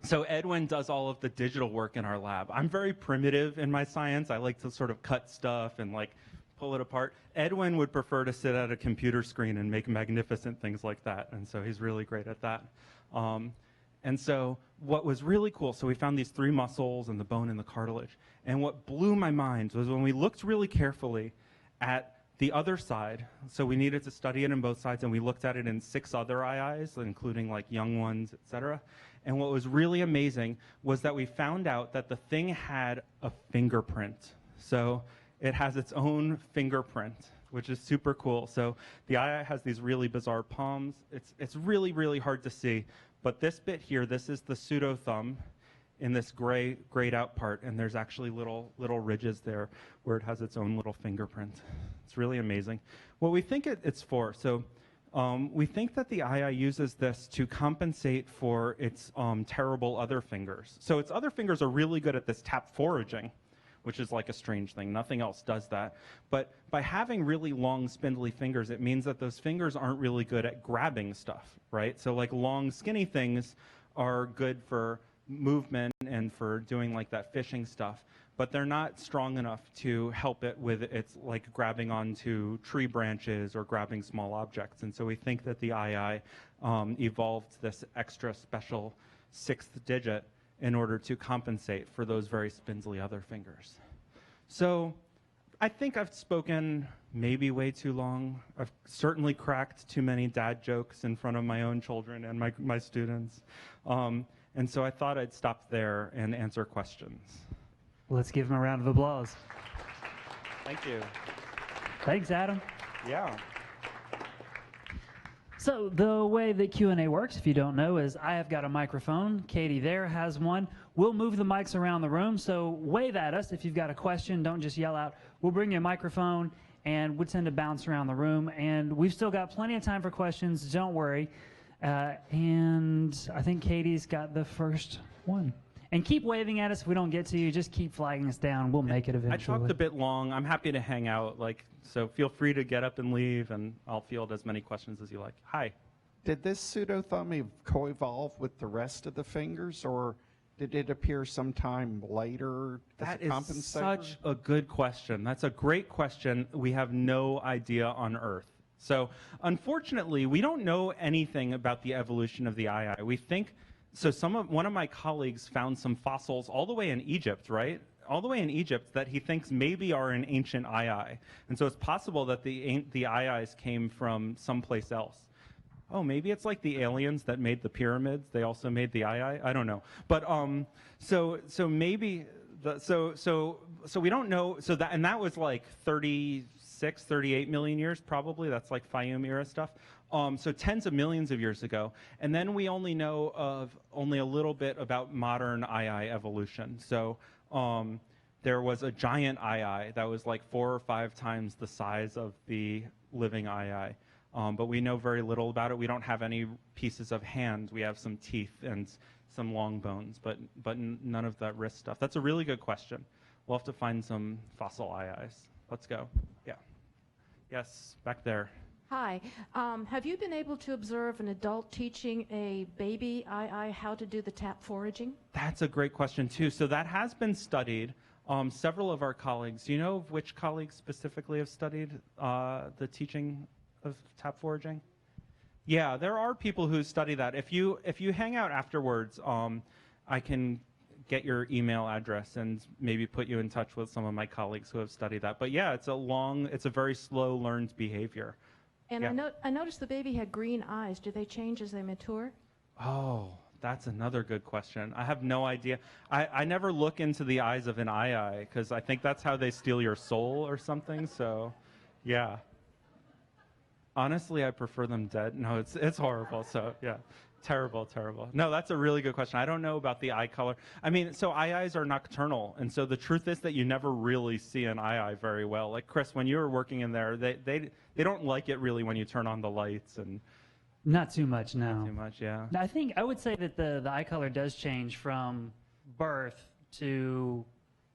So Edwin does all of the digital work in our lab. I'm very primitive in my science. I like to sort of cut stuff and like pull it apart. Edwin would prefer to sit at a computer screen and make magnificent things like that, and so he's really great at that. And so what was really cool, so we found these 3 muscles and the bone and the cartilage, and what blew my mind was when we looked really carefully at the other side, so we needed to study it in both sides, and we looked at it in 6 other eyes, including like young ones, etc. And what was really amazing was that we found out that the thing had a fingerprint. So it has its own fingerprint, which is super cool. So the eye has these really bizarre palms. It's really, really hard to see. But this bit here, this is the pseudo-thumb in this grayed out part, and there's actually little ridges there where it has its own little fingerprint. It's really amazing. What we think it's for, so we think that the eye uses this to compensate for its terrible other fingers. So its other fingers are really good at this tap foraging, which is like a strange thing. Nothing else does that. But by having really long, spindly fingers, it means that those fingers aren't really good at grabbing stuff, right? So like long, skinny things are good for movement and for doing like that fishing stuff, but they're not strong enough to help it with its like grabbing onto tree branches or grabbing small objects. And so we think that the eye evolved this extra special 6th digit in order to compensate for those very spindly other fingers. So I think I've spoken maybe way too long. I've certainly cracked too many dad jokes in front of my own children and my students. And so I thought I'd stop there and answer questions. Let's give him a round of applause. Thank you. Thanks, Adam. Yeah. So the way that Q&A works, if you don't know, is I have got a microphone. Katie there has one. We'll move the mics around the room, so wave at us if you've got a question. Don't just yell out. We'll bring you a microphone, and we'll tend to bounce around the room. And we've still got plenty of time for questions. Don't worry. And I think Katie's got the first one. And keep waving at us if we don't get to you. Just keep flagging us down. We'll make it eventually. I talked a bit long. I'm happy to hang out. So feel free to get up and leave, and I'll field as many questions as you like. Hi. Did this pseudo-thumb coevolve with the rest of the fingers, or did it appear sometime later as a compensator? That is such a good question. That's a great question. We have no idea on Earth. So unfortunately, we don't know anything about the evolution of the eye. We think, so one of my colleagues found some fossils all the way in Egypt, right? All the way in Egypt that he thinks maybe are an ancient eye. And so it's possible that the eyes came from someplace else. Oh, maybe it's like the aliens that made the pyramids. They also made the eye. I don't know. But so maybe so we don't know. So that was like 36, 38 million years probably. That's like Fayum era stuff. So tens of millions of years ago. And then we only know of only a little bit about modern eye evolution. So there was a giant eye that was like 4 or 5 times the size of the living eye. But we know very little about it. We don't have any pieces of hand. We have some teeth and some long bones, but none of that wrist stuff. That's a really good question. We'll have to find some fossil eyes. Let's go. Yeah. Yes, back there. Hi. Have you been able to observe an adult teaching a baby eye how to do the tap foraging? That's a great question, too. So that has been studied. Several of our colleagues, do you know of which colleagues specifically have studied the teaching of tap foraging? Yeah, there are people who study that. If you hang out afterwards, I can get your email address and maybe put you in touch with some of my colleagues who have studied that. But yeah, it's a very slow learned behavior. And Yeah. I noticed the baby had green eyes. Do they change as they mature? Oh, that's another good question. I have no idea. I never look into the eyes of an eye because I think that's how they steal your soul or something. So, yeah. Honestly, I prefer them dead. No, it's horrible. So, yeah. Terrible, terrible. No, that's a really good question. I don't know about the eye color. I mean, so eyes are nocturnal, and so the truth is that you never really see an eye very well. Like Chris, when you were working in there, they don't like it really when you turn on the lights and. Not too much, no. Not too much, yeah. I would say that the eye color does change from birth to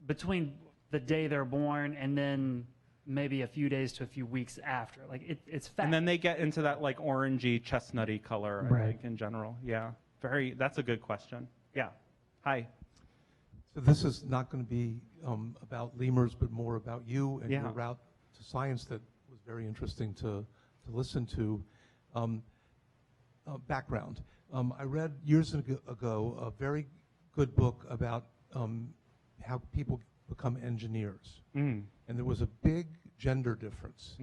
between the day they're born and then maybe a few days to a few weeks after. Like it's fast. And then they get into that like orangey, chestnutty color, I think, in general. Yeah. That's a good question. Yeah. Hi. So this is not going to be about lemurs, but more about you and Yeah. your route to science that was very interesting to listen to. Background. I read years ago a very good book about how people become engineers. And there was a big gender difference.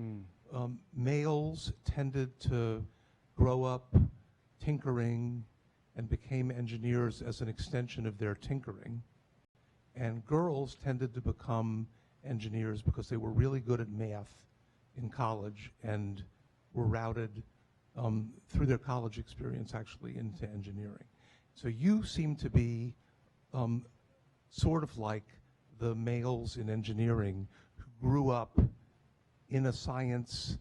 Males tended to grow up tinkering and became engineers as an extension of their tinkering. And girls tended to become engineers because they were really good at math in college and were routed through their college experience actually into engineering. So you seem to be sort of like the males in engineering who grew up in a science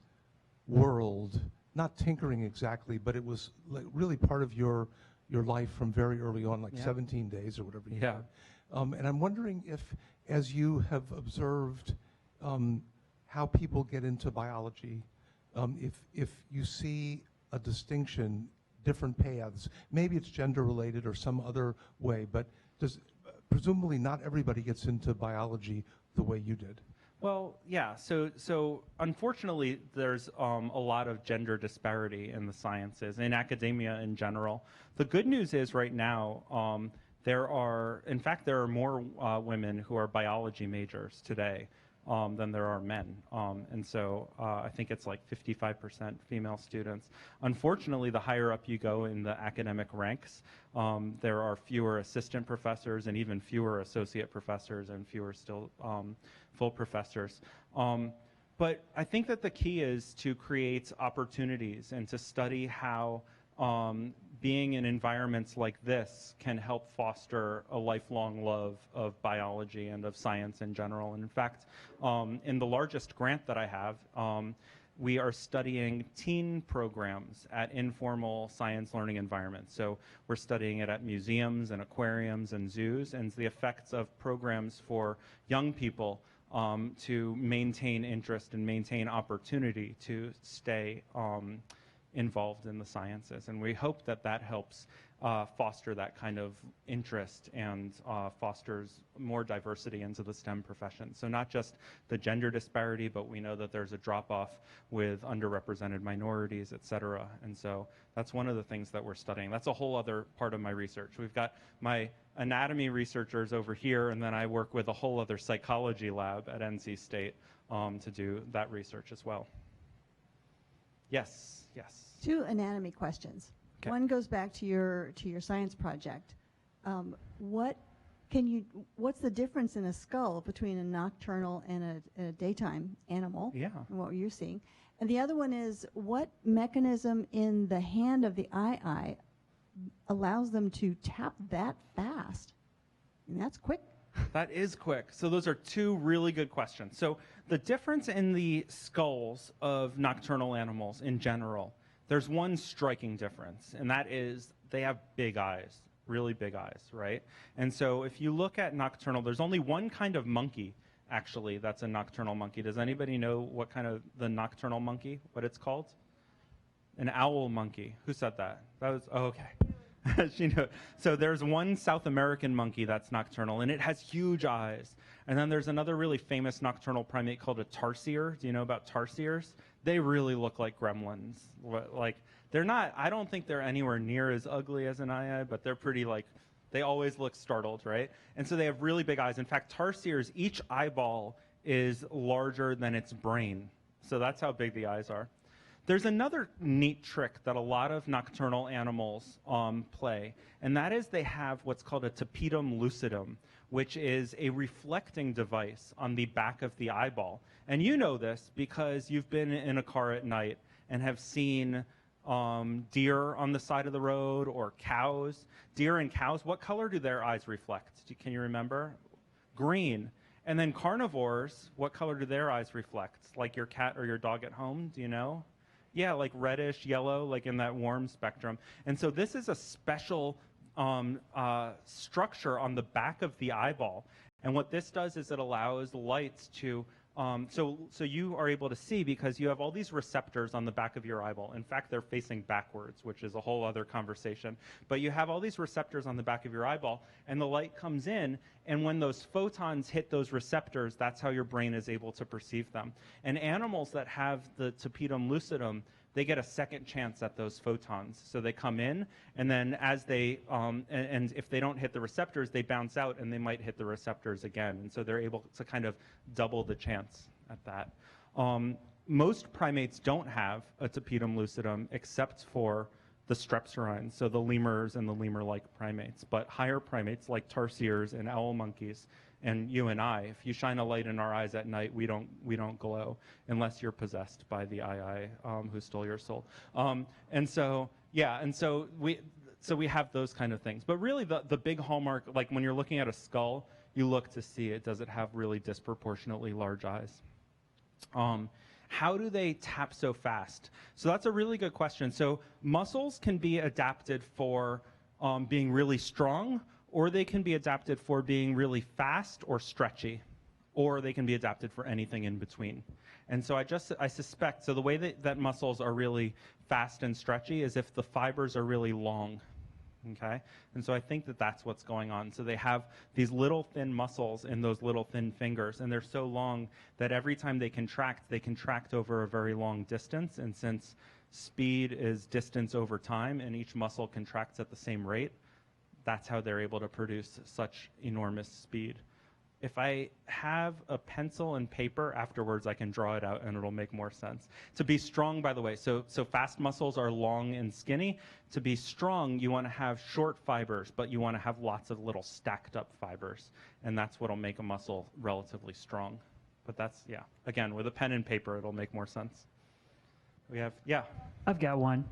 world, not tinkering exactly, but it was like really part of your life from very early on, like 17 days or whatever you had. And I'm wondering if, as you have observed how people get into biology, if you see a distinction, different paths, maybe it's gender related or some other way, but presumably not everybody gets into biology the way you did. Well, yeah. So unfortunately, there's a lot of gender disparity in the sciences, in academia in general. The good news is right now, there are more women who are biology majors today than there are men. And so I think it's like 55% female students. Unfortunately, the higher up you go in the academic ranks, there are fewer assistant professors and even fewer associate professors and fewer still full professors. But I think that the key is to create opportunities and to study how being in environments like this can help foster a lifelong love of biology and of science in general. And in fact, in the largest grant that I have, we are studying teen programs at informal science learning environments. So we're studying it at museums and aquariums and zoos, and the effects of programs for young people to maintain interest and maintain opportunity to stay involved in the sciences. And we hope that that helps foster that kind of interest and fosters more diversity into the STEM profession. So not just the gender disparity, but we know that there's a drop-off with underrepresented minorities, et cetera. And so that's one of the things that we're studying. That's a whole other part of my research. We've got my anatomy researchers over here, and then I work with a whole other psychology lab at NC State to do that research as well. Yes. Yes. Two anatomy questions. Okay. One goes back to your science project. What's the difference in a skull between a nocturnal and a daytime animal? Yeah. And what you're seeing. And the other one is, what mechanism in the hand of the eye allows them to tap that fast? I mean, that's quick. That is quick. So those are two really good questions. So the difference in the skulls of nocturnal animals in general, there's one striking difference, and that is they have big eyes, really big eyes, right? And so if you look at nocturnal, there's only one kind of monkey, actually, that's a nocturnal monkey. Does anybody know what kind of the nocturnal monkey, what it's called? An owl monkey. Who said that? That was, oh, okay. So there's one South American monkey that's nocturnal, and it has huge eyes. And then there's another really famous nocturnal primate called a tarsier. Do you know about tarsiers? They really look like gremlins. Like, they're not, I don't think they're anywhere near as ugly as an eye, but they're pretty, like, they always look startled, right? And so they have really big eyes. In fact, tarsiers, each eyeball is larger than its brain. So that's how big the eyes are. There's another neat trick that a lot of nocturnal animals play, and that is they have what's called a tapetum lucidum, which is a reflecting device on the back of the eyeball. And you know this because you've been in a car at night and have seen deer on the side of the road or cows. Deer and cows, what color do their eyes reflect? Can you remember? Green. And then carnivores, what color do their eyes reflect? Like your cat or your dog at home, do you know? Yeah, like reddish, yellow, like in that warm spectrum. And so this is a special structure on the back of the eyeball. And what this does is it allows light to, so you are able to see because you have all these receptors on the back of your eyeball. In fact, they're facing backwards, which is a whole other conversation. But you have all these receptors on the back of your eyeball, and the light comes in, and when those photons hit those receptors, that's how your brain is able to perceive them. And animals that have the tapetum lucidum, they get a second chance at those photons. So they come in, and then as they, and if they don't hit the receptors, they bounce out, and they might hit the receptors again. And so they're able to kind of double the chance at that. Most primates don't have a tapetum lucidum except for the strepsirrhines, so the lemurs and the lemur-like primates. But higher primates like tarsiers and owl monkeys, and you and I, if you shine a light in our eyes at night, we don't glow unless you're possessed by the eye who stole your soul. And so we have those kind of things. But really, the big hallmark, like when you're looking at a skull, you look to see it. Does it have really disproportionately large eyes? How do they tap so fast? So that's a really good question. So muscles can be adapted for being really strong, or they can be adapted for being really fast or stretchy, or they can be adapted for anything in between. And so I suspect, so the way that muscles are really fast and stretchy is if the fibers are really long, okay? And so I think that that's what's going on. So they have these little thin muscles in those little thin fingers, and they're so long that every time they contract over a very long distance. And since speed is distance over time, and each muscle contracts at the same rate, that's how they're able to produce such enormous speed. If I have a pencil and paper afterwards, I can draw it out and it'll make more sense. To be strong, by the way, so fast muscles are long and skinny. To be strong, you want to have short fibers, but you want to have lots of little stacked up fibers. And that's what'll make a muscle relatively strong. But that's, yeah, again, with a pen and paper, it'll make more sense. We have, yeah. I've got one.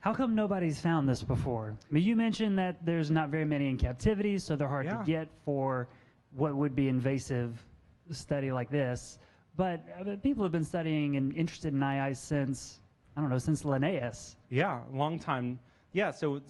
How come nobody's found this before? I mean, you mentioned that there's not very many in captivity, so they're hard to get for what would be invasive study like this. But people have been studying and interested in eyes since, I don't know, since Linnaeus. Yeah, long time. Yeah, so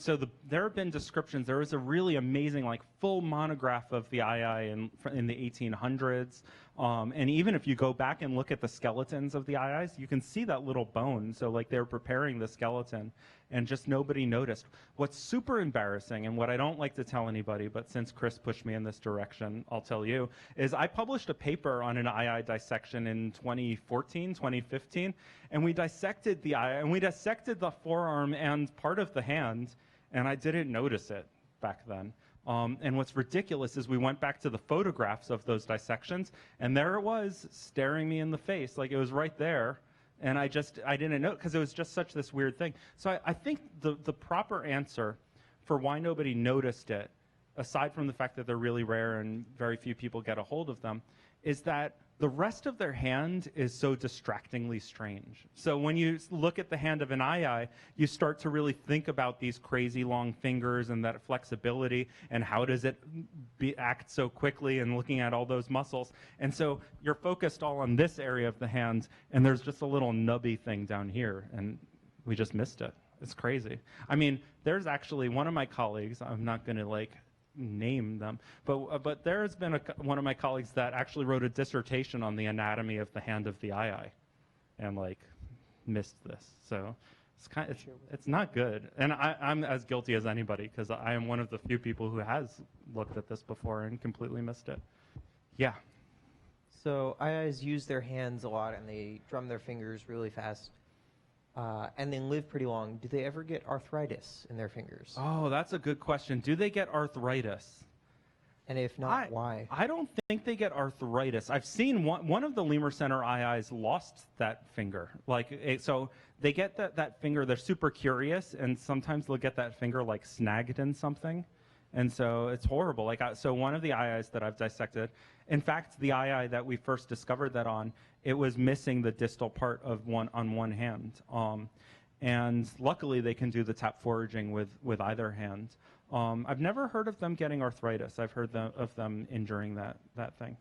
there have been descriptions. There was a really amazing, like, full monograph of the eye in the 1800s. And even if you go back and look at the skeletons of the eyes, you can see that little bone. So, like, they're preparing the skeleton, and just nobody noticed. What's super embarrassing, and what I don't like to tell anybody, but since Chris pushed me in this direction, I'll tell you, is I published a paper on an eye dissection in 2014, 2015, and we dissected the eye, and we dissected the forearm and part of the hand, and I didn't notice it back then. And what's ridiculous is we went back to the photographs of those dissections, and there it was, staring me in the face, like it was right there. And I didn't know, because it was just such this weird thing. So I think the proper answer for why nobody noticed it, aside from the fact that they're really rare and very few people get a hold of them, is that the rest of their hand is so distractingly strange. So when you look at the hand of an eye, you start to really think about these crazy long fingers and that flexibility, and how does it act so quickly, and looking at all those muscles. And so you're focused all on this area of the hand, and there's just a little nubby thing down here, and we just missed it. It's crazy. I mean, there's actually one of my colleagues, I'm not going to name them, but there's been one of my colleagues that actually wrote a dissertation on the anatomy of the hand of the eye, and missed this. So It's not good. And I'm as guilty as anybody because I am one of the few people who has looked at this before and completely missed it. Yeah. So eyes use their hands a lot and they drum their fingers really fast. And they live pretty long. Do they ever get arthritis in their fingers? Oh, that's a good question. Do they get arthritis? And if not, why? I don't think they get arthritis. I've seen one of the Lemur Center eyes lost that finger. So they get that finger, they're super curious, and sometimes they'll get that finger like snagged in something. And so it's horrible. So one of the eyes that I've dissected, in fact, the eye that we first discovered that on, it was missing the distal part of on one hand. And luckily they can do the tap foraging with either hand. I've never heard of them getting arthritis. I've heard of them injuring that thing.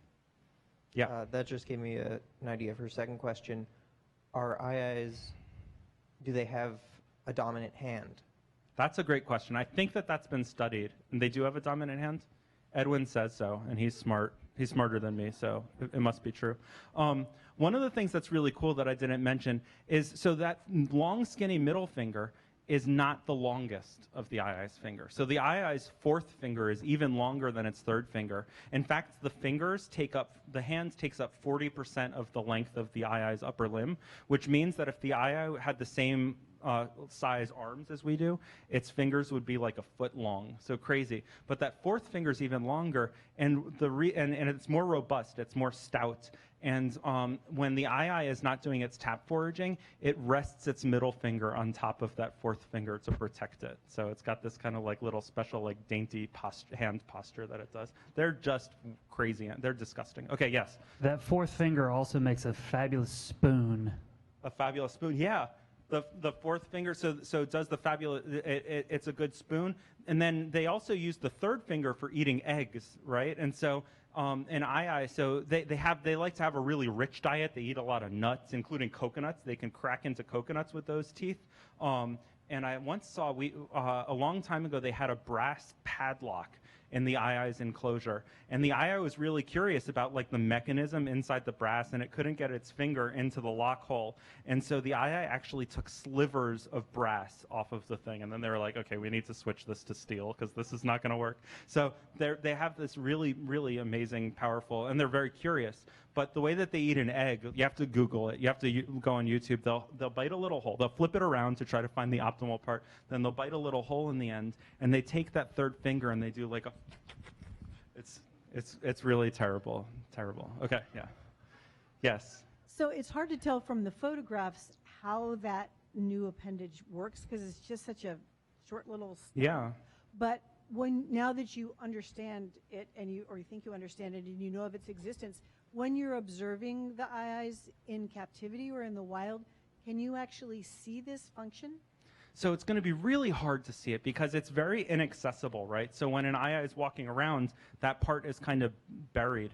Yeah. That just gave me an idea for a second question. Are eyes, do they have a dominant hand? That's a great question. I think that's been studied, and they do have a dominant hand. Edwin says so, and he's smart. He's smarter than me, so it must be true. One of the things that's really cool that I didn't mention is, so that long, skinny middle finger is not the longest of the eye's finger. So the eye's fourth finger is even longer than its third finger. In fact, the hand takes up 40% of the length of the eye's upper limb, which means that if the eye had the same size arms as we do, its fingers would be like a foot long. So crazy. But that fourth finger is even longer, and it's more robust. It's more stout. And when the eye is not doing its tap foraging, it rests its middle finger on top of that fourth finger to protect it. So it's got this kind of like little special like dainty hand posture that it does. They're just crazy. They're disgusting. Okay, yes. That fourth finger also makes a fabulous spoon. A fabulous spoon, yeah. The fourth finger, so it does the fabulous, it's a good spoon. And then they also use the third finger for eating eggs, right? And so so they like to have a really rich diet. They eat a lot of nuts, including coconuts. They can crack into coconuts with those teeth. And I once saw, a long time ago, they had a brass padlock in the eye's enclosure. And the eye was really curious about like the mechanism inside the brass, and it couldn't get its finger into the lock hole. And so the eye actually took slivers of brass off of the thing. And then they were like, okay, we need to switch this to steel because this is not going to work. So they have this really, really amazing, powerful, and they're very curious. But the way that they eat an egg, you have to Google it. You have to go on YouTube. They'll bite a little hole. They'll flip it around to try to find the optimal part. Then they'll bite a little hole in the end, and they take that third finger and they do like a. It's really terrible. Okay, yeah. Yes. So it's hard to tell from the photographs how that new appendage works because it's just such a short little snap. Yeah. But now that you understand it or you think you understand it and you know of its existence, when you're observing the eyes in captivity or in the wild, can you actually see this function? So it's going to be really hard to see it because it's very inaccessible, right? So when an eye is walking around, that part is kind of buried.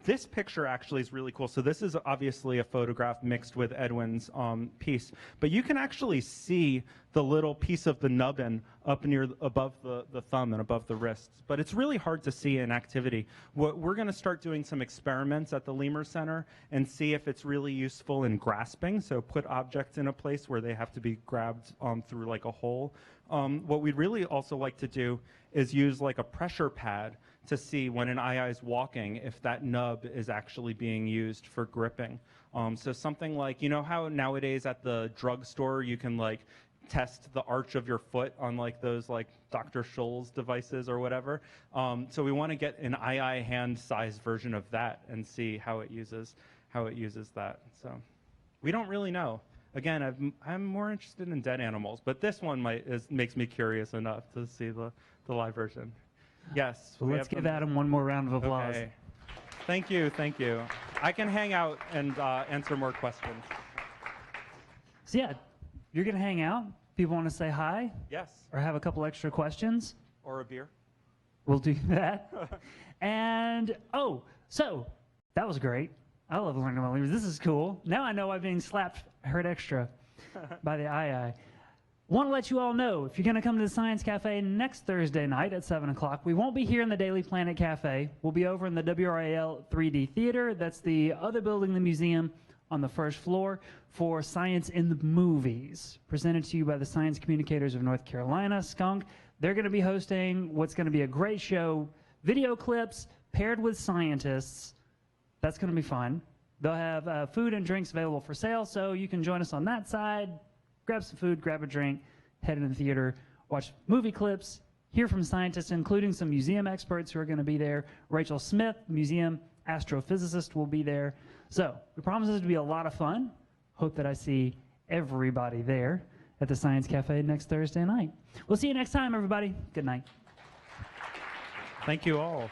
This picture actually is really cool. So this is obviously a photograph mixed with Edwin's piece, but you can actually see the little piece of the nubbin up above the thumb and above the wrists. But it's really hard to see in activity. We're going to start doing some experiments at the Lemur Center and see if it's really useful in grasping. So put objects in a place where they have to be grabbed through like a hole. What we'd really also like to do is use like a pressure pad to see when an eye is walking if that nub is actually being used for gripping. So something like, you know how nowadays at the drugstore you can like test the arch of your foot on like those like Dr. Scholl's devices or whatever. So we want to get an eye hand size version of that and see how it uses that. So we don't really know. Again, I'm more interested in dead animals, but this one makes me curious enough to see the live version. Yes. So let's give Adam one more round of applause. Okay. Thank you. I can hang out and answer more questions. So yeah, you're going to hang out. People want to say hi? Yes. Or have a couple extra questions? Or a beer. We'll do that. And, so that was great. I love learning about lemurs. This is cool. Now I know why being slapped hurt extra by the eye. Want to let you all know, if you're going to come to the Science Cafe next Thursday night at 7 o'clock, we won't be here in the Daily Planet Cafe. We'll be over in the WRAL 3D Theater. That's the other building in the museum on the first floor for Science in the Movies, presented to you by the Science Communicators of North Carolina, Skunk. They're going to be hosting what's going to be a great show, video clips paired with scientists. That's going to be fun. They'll have food and drinks available for sale, so you can join us on that side, grab some food, grab a drink, head into the theater, watch movie clips, hear from scientists, including some museum experts who are going to be there. Rachel Smith, museum astrophysicist, will be there. So we promise this to be a lot of fun. Hope that I see everybody there at the Science Cafe next Thursday night. We'll see you next time, everybody. Good night. Thank you all.